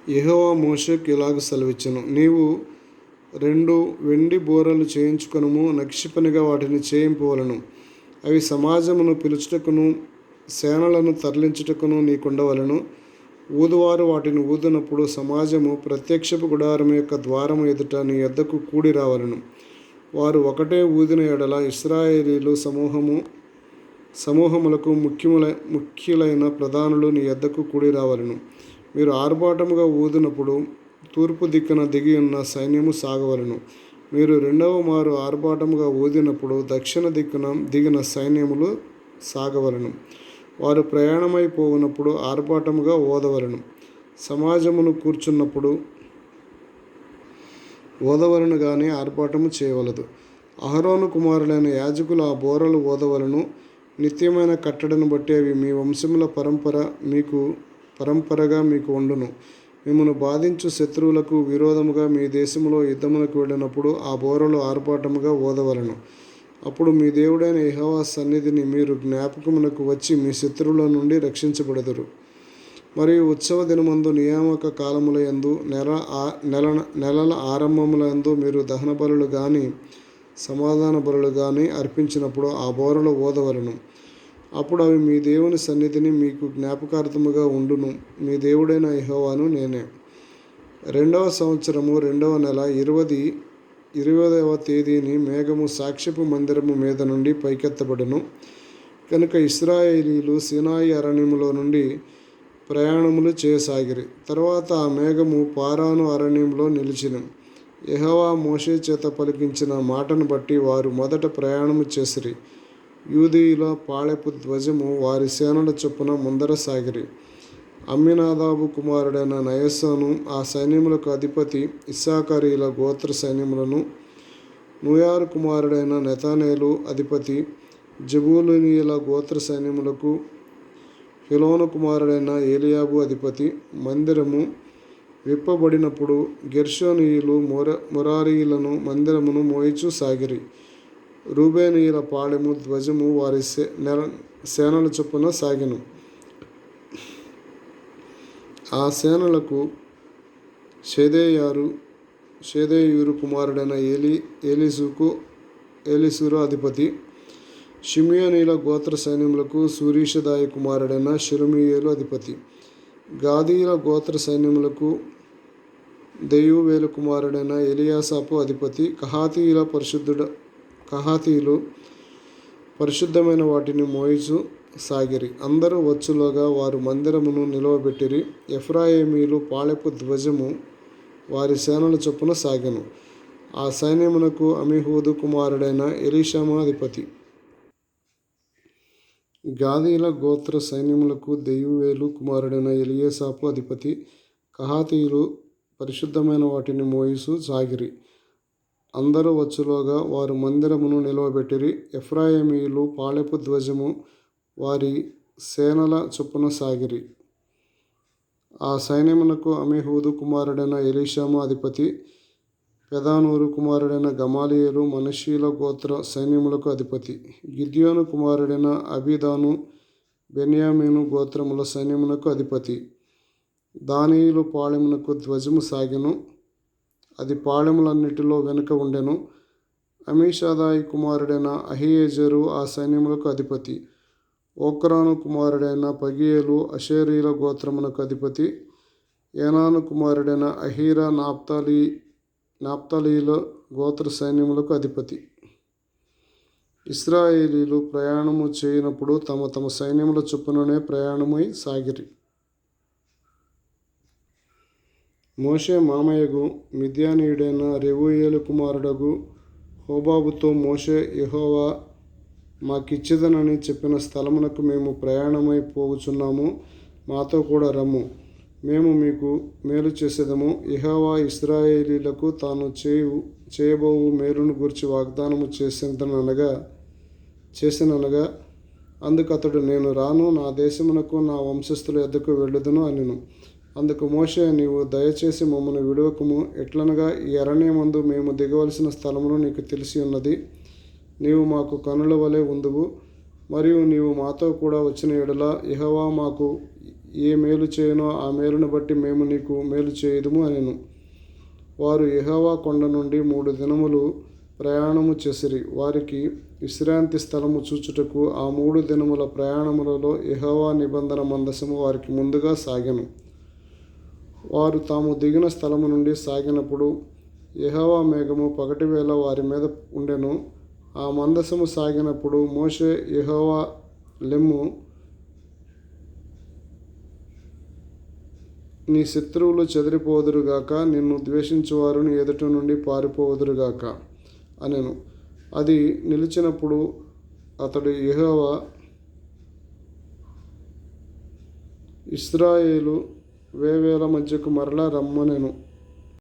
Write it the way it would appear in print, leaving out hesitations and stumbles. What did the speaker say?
యెహోవా మోషేకు ఇలాగ సెలవిచ్చెను, నీవు 2 వెండి బూరలు చేయించుకొనుము, నక్షిపనిగా వాటిని చేయింపవలెను. అవి సమాజమును పిలుచుటకును సేనలను తరలించుటకును నీకుండవలెను. ఊదువారు వాటిని ఊదినప్పుడు సమాజము ప్రత్యక్షపు గుడారం యొక్క ద్వారము ఎదుట నీ యొద్దకు కూడి రావలెను. వారు ఒకటే ఊదిన ఎడల ఇశ్రాయేలీయుల సమూహములకు ముఖ్యులైన ప్రధానులు నీ యొద్దకు కూడి రావలెను. మీరు ఆర్భాటముగా ఊదినప్పుడు తూర్పు దిక్కున దిగియున్న సైన్యము సాగవలెను. మీరు 2వ మారు ఆర్భాటముగా ఊదినప్పుడు దక్షిణ దిక్కున దిగిన సైన్యములు సాగవలెను. వారు ప్రయాణమై పోవునప్పుడు ఆర్భాటముగా ఊదవలెను. సమాజమును కూర్చున్నప్పుడు ఊదవలెను గాని ఆర్భాటము చేయవలదు. అహరోను కుమారులైన యాజకులు ఆ బూరలు ఊదవలెను. నిత్యమైన కట్టడను బట్టి అవి మీ వంశముల పరంపరగా మీకు ఉండును. మిమ్మును బాధించు శత్రువులకు విరోధముగా మీ దేశములో యుద్ధమునకు వెళ్ళినప్పుడు ఆ బూరలు ఆర్భాటముగా ఊదవలెను. అప్పుడు మీ దేవుడైన యెహోవా సన్నిధిని మీరు జ్ఞాపకమునకు వచ్చి మీ శత్రువుల నుండి రక్షించబడెదరు. మరియు ఉత్సవ దినమందు నియామక కాలముల యందు నెలల ఆరంభముల యందు మీరు దహన బలులు గాని సమాధాన బలులు గాని అర్పించినప్పుడు ఆ బూరలు ఊదవలెను. అప్పుడు అవి మీ దేవుని సన్నిధిని మీకు జ్ఞాపకార్థముగా ఉండును. మీ దేవుడైన యెహోవాను నేనే. 2వ సంవత్సరము 2వ నెల 20వ తేదీని మేఘము సాక్ష్యపు మందిరము మీద నుండి పైకెత్తబడెను. కనుక ఇశ్రాయేలీయులు సీనాయి అరణ్యములో నుండి ప్రయాణములు చేయసాగిరి. తరువాత ఆ మేఘము పారాను అరణ్యంలో నిలిచెను. యెహోవా మోషే చేత పలికించిన మాటను బట్టి వారు మొదట ప్రయాణము చేసిరి. యూదీయుల పాళెపు ధ్వజము వారి సేనల చొప్పున ముందర సాగిరి. అమ్మినాదాబు కుమారుడైన నయస్సోను ఆ సైన్యములకు అధిపతి ఇశ్శాఖారీయుల గోత్ర సైన్యములను, నూయారు కుమారుడైన నెతనేలు అధిపతి జెబూలూనీయుల గోత్ర సైన్యములకు, హెలోను కుమారుడైన ఏలియాబు అధిపతి. మందిరము విప్పబడినప్పుడు గెర్షోనీయులు మురారీయులను మందిరమును మోయిచూ సాగిరి. రూబేనీయుల పాళెము ధ్వజము వారి సేనల చొప్పున సాగెను. ఆ సేనలకు షేదేయూరు కుమారుడైన ఏలీసూరు అధిపతి. షిమియోనీయుల గోత్ర సైన్యములకు సూరీషదాయి కుమారుడైన షెలుమీయేలు అధిపతి. గాదీయుల గోత్ర సైన్యములకు దెయూవేలు కుమారుడైన ఎలియాసాపు అధిపతి. కహాతీయులు పరిశుద్ధమైన వాటిని మోయిచు సాగిరి. అందరూ వచ్చులోగా వారు మందిరమును నిలువబెట్టిరి. ఎఫ్రాయిమీయులు పాళెపు ధ్వజము వారి సేనల చొప్పున సాగెను. ఆ సైన్యమునకు అమీహూదు కుమారుడైన ఎలీషామా అధిపతి. గాదీయుల గోత్ర సైన్యములకు దెయూవేలు కుమారుడైన ఎలియాసాపు అధిపతి. కహాతీయులు పరిశుద్ధమైన వాటిని మోయిచు సాగిరి. అందరూ వచ్చులోగా వారు మందిరమును నిలువబెట్టిరి. ఎఫ్రాయిమీయులు పాళెపు ధ్వజము వారి సేనల చొప్పున సాగిరి. ఆ సైన్యమునకు అమీహూదు కుమారుడైన ఎలీషామా అధిపతి. పెదానూరు కుమారుడైన గమాలియేలు మనష్షీయుల గోత్ర సైన్యములకు అధిపతి. గిద్యోను కుమారుడైన అబీదాను బెన్యామీను గోత్రముల సైన్యమునకు అధిపతి. దానీయులు పాళెమునకు ధ్వజము సాగెను. అది పాళెములన్నిటిలో వెనుక ఉండెను. అమీషదాయి కుమారుడైన అహీయెజెరు ఆ సైన్యములకు అధిపతి. ఓక్రాను కుమారుడైన పగీయేలు అషేరీయుల గోత్రమునకు అధిపతి. ఏనాను కుమారుడైన అహీరా నాప్తాలీయుల గోత్ర సైన్యములకు అధిపతి. ఇశ్రాయేలీయులు ప్రయాణము చేయునప్పుడు తమ తమ సైన్యముల చొప్పుననే ప్రయాణమై సాగిరి. మోషే మామయ్యగు మిద్యానీయుడైన రెఊయేలు కుమారుడగు హోబాబుతో మోషే యెహోవా మాకిచ్చెదనని చెప్పిన స్థలమునకు మేము ప్రయాణమై పోవుచున్నాము. మాతో కూడా రమ్ము, మేము మీకు మేలు చేసేదము. యెహోవా ఇశ్రాయేలీయులకు తాను చేయబోవు మేలును గూర్చి వాగ్దానము చేసిననగా అందుకు అతడు, నేను రాను, నా దేశమునకు నా వంశస్థుల యొద్దకు వెళ్ళుదును అనెను. అందుకు మోషే, నీవు దయచేసి మమ్మను విడువకుము. ఎట్లనగా ఈ అరణ్యమందు మేము దిగవలసిన స్థలమును నీకు తెలిసి ఉన్నది. నీవు మాకు కనుల వలె ఉందువు. మరియు నీవు మాతో కూడా వచ్చిన యెడల యెహోవా మాకు ఏ మేలు చేయనో ఆ మేలును బట్టి మేము నీకు మేలు చేయుదుము అనెను. వారు యెహోవా కొండ నుండి 3 దినములు ప్రయాణము చేసిరి. వారికి విశ్రాంతి స్థలము చూచుటకు ఆ 3 దినముల ప్రయాణములలో యెహోవా నిబంధన మందసము వారికి ముందుగా సాగెను. వారు తాము దిగిన స్థలము నుండి సాగినప్పుడు యెహోవా మేఘము పగటివేళ వారి మీద ఉండెను. ఆ మందసము సాగినప్పుడు మోషే, యెహోవా లెమ్ము, నీ శత్రువులు చెదిరిపోదురుగాక, నిన్ను ద్వేషించువారు నీ ఎదుట నుండి పారిపోవుదురుగాక అనెను. అది నిలిచినప్పుడు అతడు యెహోవా ఇశ్రాయేలు వేవేల మధ్యకు మరలా రమ్మనెను.